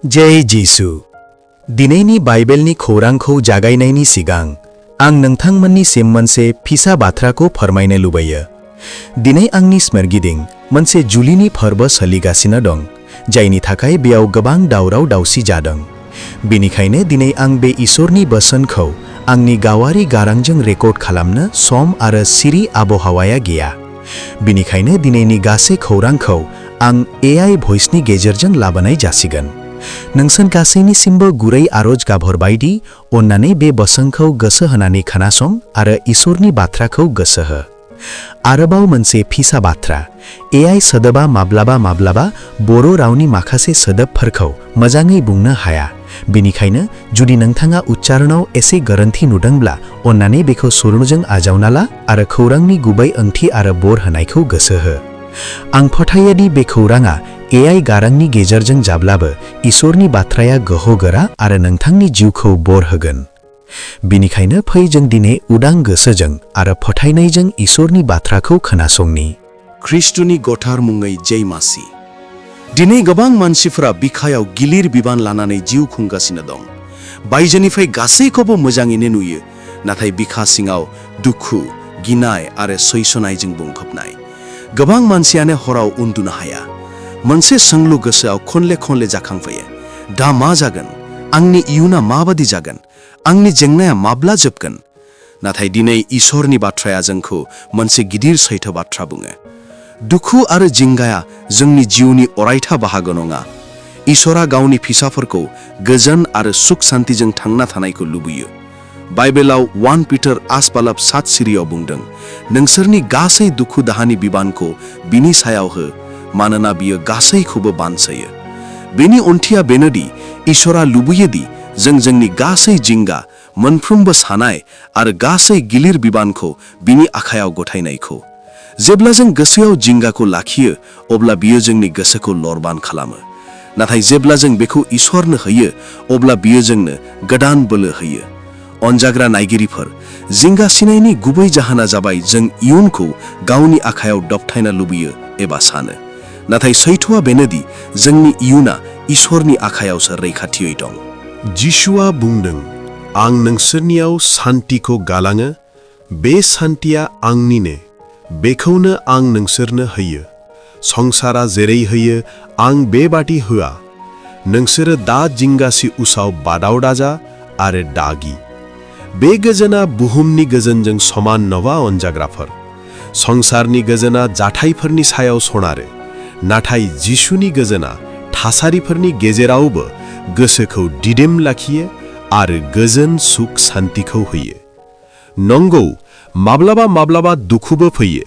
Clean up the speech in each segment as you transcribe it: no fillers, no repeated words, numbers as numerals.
जय जिसु दिनैनि बाइबेलनि खौरांखौ जागायनायनि सिगां आं नोंथांमोननिसिम मोनसे फिसा बाथ्राखौ फोरमायनो लुबैयो। दिनै आंनि स्मरगिदिं मोनसे जुलिनि फोरबो सोलिगासिनो दं, जायनि थाखाय बेयाव गोबां दावराव दावसि जादों। बेनिखायनो दिनै आं बे इसोरनि बोसोनखौ आंनि गावारि गारांजों रेकर्ड खालामनो सम आरो सिरि आबहावाया गैया। बेनिखायनो दिनैनि गासै खौरांखौ आं AI भइसनि गेजेरजों लाबोनाय जासिगोन। नोंसोर गासैनिसिमबो गुरै आरज गाबहरबाय दि अन्नानै बे बोसोनखौ गोसो होनानै खोनासं आरो इसोरनि बाथ्राखौ गोसो हो। आरोबाव मोनसे फिसा बाथ्रा, AI सोदोबा माब्लाबा बर' रावनि माखासे सोदोबफोरखौ मोजाङै बुंनो हाया। बेनिखायनो जुदि नोंथाङा उच्चारणाव एसे गोरोन्थि नुदोंब्ला अन्नानै बेखौ सुरुजों आजावना ला आरो खौरांनि गुबै ओंथि आरो बोर होनायखौ गोसो हो। आं फोथायो दि बे खौरांआ AI गारांनि गेजेरजों जाब्लाबो इसोरनि बाथ्राया गोहोगोरा आरो नोंथांनि जिउखौ बोर होगोन। बेनिखायनो फै जों दिनै उदां गोसोजों आरो फोथायनायजों इसोरनि बाथ्राखौ खोनासंनि। ख्रिस्टनि गोथार मुङै जय मासि। दिनै गोबां मानसिफोरा बिखायाव गिलिर बिबान लानानै जिउ खुंगासिनो दं। बायजोनिफ्राय गासैखौबो मोजाङैनो नुयो, नाथाय बिखा सिङाव दुखु, गिनाय आरो सैसोनायजों बुंफबनाय। गोबां मानसियानो हराव उन्दुनो हाया। मोनसे सोंलु गोसोआव खनले जाखांफैयो। दा मा जागोन? आंनि इयुना माबादि जागोन? आंनि जेंनाया माब्ला जोबगोन? नाथाय दिनै इसोरनि बाथ्राया जोंखौ मोनसे गिदिर सैथो बाथ्रा बुङो। दुखु आरो जिंगाया जोंनि जिउनि अरायथा बाहागो नङा। इसोरा गावनि फिसाफोरखौ गोजोन आरो सुख सान्तिजों थांना थानायखौ लुबैयो। बाइबेलाव 1 पिटार 5:7 सिरियाव बुंदों, नोंसोरनि गासै दुखु दाहानि बिबानखौ बिनि सायाव हो, मानोना बियो गासैखौबो बानसोयो। बेनि ओंथिया बेनोदि इसोरा लुबैयो दि जों जोंनि गासै जिंगा, मोनफ्रोमबो सानाय आरो गासै गिलिर बिबानखौ बिनि आखायाव गथायनायखौ। जेब्ला जों गोसोआव जिंगाखौ लाखियो, अब्ला बियो जोंनि गोसोखौ लोरबां खालामो। नाथाय जेब्ला जों बेखौ इसोरनो होयो, अब्ला बियो जोंनो गोदान बोलो होयो। अनजाग्रा नायगिरिफोर, जिंगा सिनायनि गुबै जाहोना जाबाय जों इयुनखौ गावनि आखायाव दबथायना लुबैयो एबा सानो। नाथाय सैथोआ बेनोदि जोंनि इयुना इसोरनि आखायावसो रैखाथियै दं। जिसुआ बुंदों, आं नोंसोरनियाव सान्तिखौ गालाङो, बे सान्तिया आंनिनो, बेखौनो आं नोंसोरनो होयो। संसारा जेरै होयो आं बेबादि होआ। नोंसोरो दा जिंगासि उसाव बादाव दाजा आरो दागि। बे गोजोना बुहुमनि गोजोनजों समान नवा अनजाग्राफोर। संसारनि गोजोना जाथायफोरनि सायाव सोनारो, नाथाय जिसुनि गोजोना थासारिफोरनि गेजेरावबो गोसोखौ दिदोम लाखियो आरो गोजोन सुख सान्तिखौ होयो। नंगौ, माब्लाबा दुखुबो फैयो,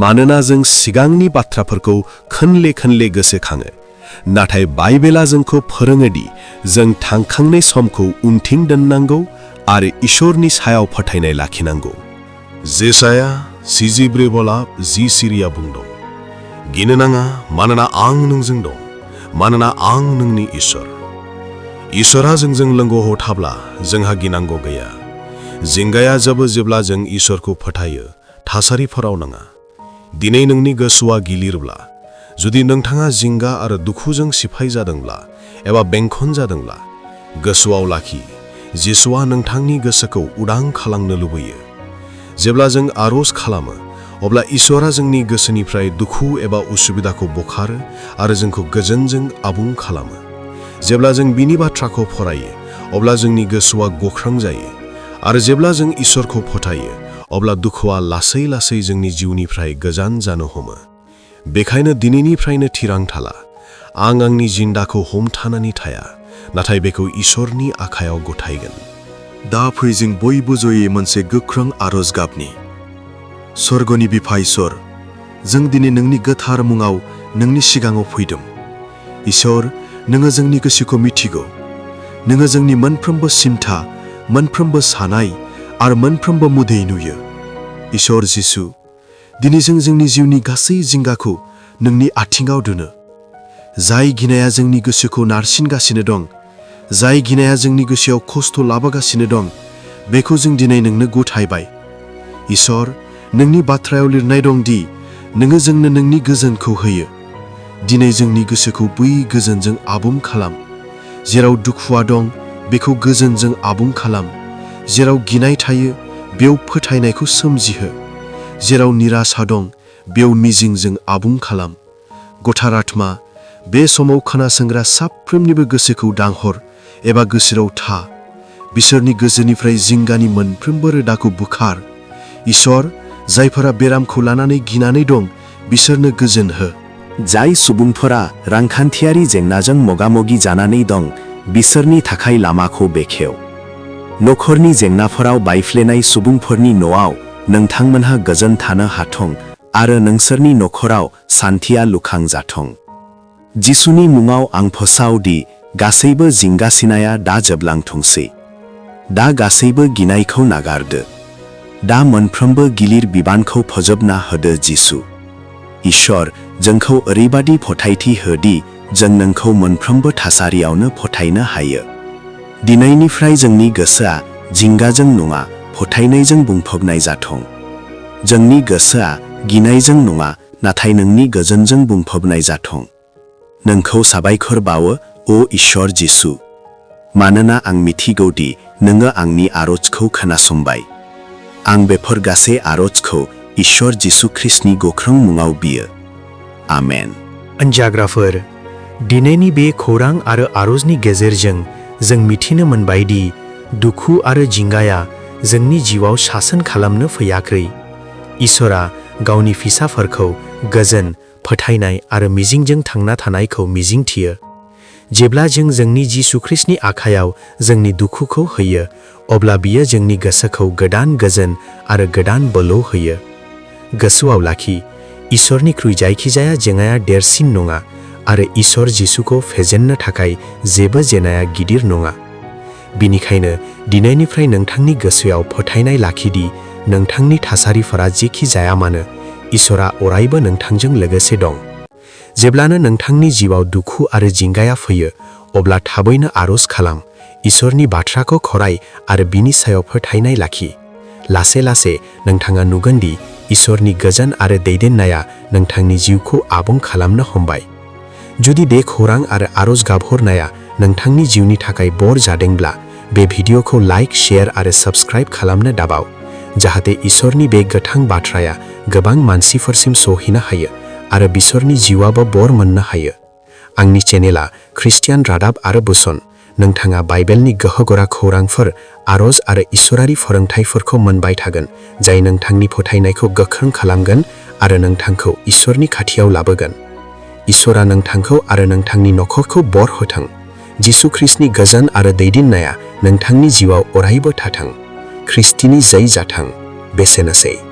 मानोना जों सिगांनि बाथ्राफोरखौ खनले गोसोखाङो। नाथाय बाइबेला जोंखौ फोरोङो दि जों थांखांनाय समखौ उनथिं दोननांगौ आरो इसोरनि सायाव फोथायनाय लाखिनांगौ। जेसाया 44:10 सिरिया बुंदों, गिनो नाङा, मानोना आं नोंजों दं, मानोना आं नोंनि इसोर। इसोरा जोंजों लोगोआव थाब्ला जोंहा गिनांगौ गैया। जिंगाया जोबो जेब्ला जों इसोरखौ फोथायो, थासारिफोराव नङा। दिनै नोंनि गोसोआ गिलिरब्ला, जुदि नोंथाङा जिंगा आरो दुखुजों सिफाय जादोंब्ला एबा बेंखन जादोंब्ला, गोसोआव लाखि, जिसुआ नोंथांनि गोसोखौ उदां खालामनो लुबैयो। जेब्ला जों आरज खालामो, अब्ला इसोरा जोंनि गोसोनिफ्राय दुखु एबा उसुबिदाखौ बोखारो आरो जोंखौ गोजोनजों आबुं खालामो। जेब्ला जों बिनि बाथ्राखौ फरायो, अब्ला जोंनि गोसोआ गोख्रों जायो, आरो जेब्ला जों इसोरखौ फोथायो, अब्ला दुखुआ लासै जोंनि जिउनिफ्राय गोजान जानो हमो। बेखायनो दिनैनिफ्रायनो थिरांथा ला, आं आंनि जिंगाखौ हमथानानै थाया, नाथाय बेखौ इसोरनि आखायाव गथायगोन। दा फै जों बयबो जयै मोनसे गोख्रों आरज गाबनि। स्वर्गनि बिफा इसोर, जों दिनै नोंनि गोथार मुङाव नोंनि सिगाङाव फैदों। इसोर, नोङो जोंनि गोसोखौ मिथिगौ। नोङो जोंनि मोनफ्रोमबो सिन्था, मोनफ्रोमबो सानाय आरो मोनफ्रोमबो मोदै नुयो। इसोर जिसु, दिनै जों जोंनि जिउनि गासै जिंगाखौ नोंनि आथिङाव दोनो। जाय गिनाया जोंनि गोसोखौ नारसिनगासिनो दं, जाय गिनाया जोंनि गोसोआव खस्थ' लाबोगासिनो दं, बेखौ जों दिनै नोंनो गथायबाय। इसोर, नोंनि बाथ्रायाव लिरनाय दं दि नोङो जोंनो नोंनि गोजोनखौ होयो। दिनै जोंनि गोसोखौ बै गोजोनजों आबुं खालाम, जेराव दुखुआ दं बेखौ गोजोनजों आबुं खालाम। जेराव गिनाय थायो बेयाव फोथायनायखौ सोमजिहो। जेराव निराशा दं बेयाव मिजिंजों आबुं खालाम। गोथार आत्मा, बे समाव खोनासंग्रा साफ्रोमनिबो गोसोखौ दांहर एबा गोसोआव था। बिसोरनि गोसोनिफ्राय जिंगानि मोनफ्रोमबो रोदाखौ बोखार। इसोर, जायफोरा बेरामखौ लानानै गिनानै दं बिसोरनो गोजोन हो। जाय सुबुंफोरा रांखान्थियारि जेंनाजों मोगा-मोगि जानानै दं बिसोरनि थाखाय लामाखौ बेखेव। नखरनि जेंनाफोराव बायफ्लेनाय सुबुंफोरनि न'आव नोंथांमोनहा गोजोन थानो हाथों आरो नोंसोरनि नखराव सान्थिया लुखांजाथों। जिसुनि मुङाव आं फोसाव दि गासैबो जिंगासिनाया दा जोबलांथोंसै। दा गासैबो गिनायखौ नागारदो। दा मोनफ्रोमबो गिलिर बिबानखौ फोजोबना होदो जिसु। इसोर, जोंखौ ओरैबादि फोथायथि हो दि जों नोंखौ मोनफ्रोमबो थासारियावनो फोथायनो हायो। दिनैनिफ्राय जोंनि गोसोआ जिंगाजों नङा फोथायनायजों बुंफबनाय जाथों। जोंनि गोसोआ गिनायजों नङा नाथाय नोंनि गोजोनजों बुंफबनाय जाथों। नोंखौ साबायखर बावो ओ इसोर जिसु, मानोना आं मिथिगौ दि नोङो आंनि आरजखौ खोनासंबाय। आं बेफोर गासै आरजखौ इसोर जिसु ख्रीष्टनि गोख्रों मुङाव बियो। आमेन। अनजाग्राफोर, दिनैनि बे खौरां आरो आरजनि गेजेरजों जों मिथिनो मोनबाय दि दुखु आरो जिंगाया जोंनि जिउआव सासन खालामनो फैयाखै। इसोरा गावनि फिसाफोरखौ गोजोन, फोथायनाय आरो मिजिंजों थांना थानायखौ मिजिंथियो। जेब्ला जों जोंनि जिसु ख्रीष्टनि आखायाव जोंनि दुखुखौ होयो अब्ला बियो जोंनि गोसोखौ गोदान गोजोन आरो गोदान बोलो होयो। गोसोआव लाखि, इसोरनिख्रुइ जायखिजाया जेंनाया देरसिन नङा आरो इसोर जिसुखौ फेजेननो थाखाय जेबो जेंनाया गिदिर नङा। बिनिखायनो दिनैनिफ्राय नोंथांनि गोसोआव फोथायनाय लाखिदि नोंथांनि थासारिफोरा जेखि जाया मानो इसोरा अरायबो नोंथांजों लोगोसे दं। जेब्लानो नोंथांनि जिउआव दुखु आरो जिंगाया फैयो अब्ला थाबैनो आरज खालाम, इसोरनि बाथ्राखौ फराय आरो बिनि सायाव फोथायनाय लाखि। लासै लासै नोंथाङा नुगोन दि इसोरनि गोजोन आरो दैदेननाया नोंथांनि जिउखौ आबुं खालामनो हमबाय। जुदि बे खौरां आरो आरज गाबहरनाया नोंथांनि जिउनि थाखाय बोर जादोंब्ला बे भिडिअखौ लाइक, शेयार आरो साबस्क्राइब खालामनो दाबाव, जाहाथे इसोरनि बे गोथां बाथ्राया गोबां मानसिफोरसिम सौहैनो हायो आरो बिसोरनि जिउआबो बोर मोननो हायो। आंनि चेनेला ख्रिस्टियान रादाब आरो बोसोन। नोंथाङा बाइबेलनि गोहोगोरा खौरांफोर, आरज आरो इसोरारि फोरोंथायफोरखौ मोनबाय थागोन जाय नोंथांनि फोथायनायखौ गोख्रों खालामगोन आरो नोंथांखौ इसोरनि खाथियाव लाबोगोन। इसोरा नोंथांखौ आरो नोंथांनि नखरखौ बोर होथों। जिसु ख्रीष्टनि गोजोन आरो दैदेननाया नोंथांनि जिउआव अरायबो थाथों। ख्रीष्टनि जय जाथों। बेसेनोसै।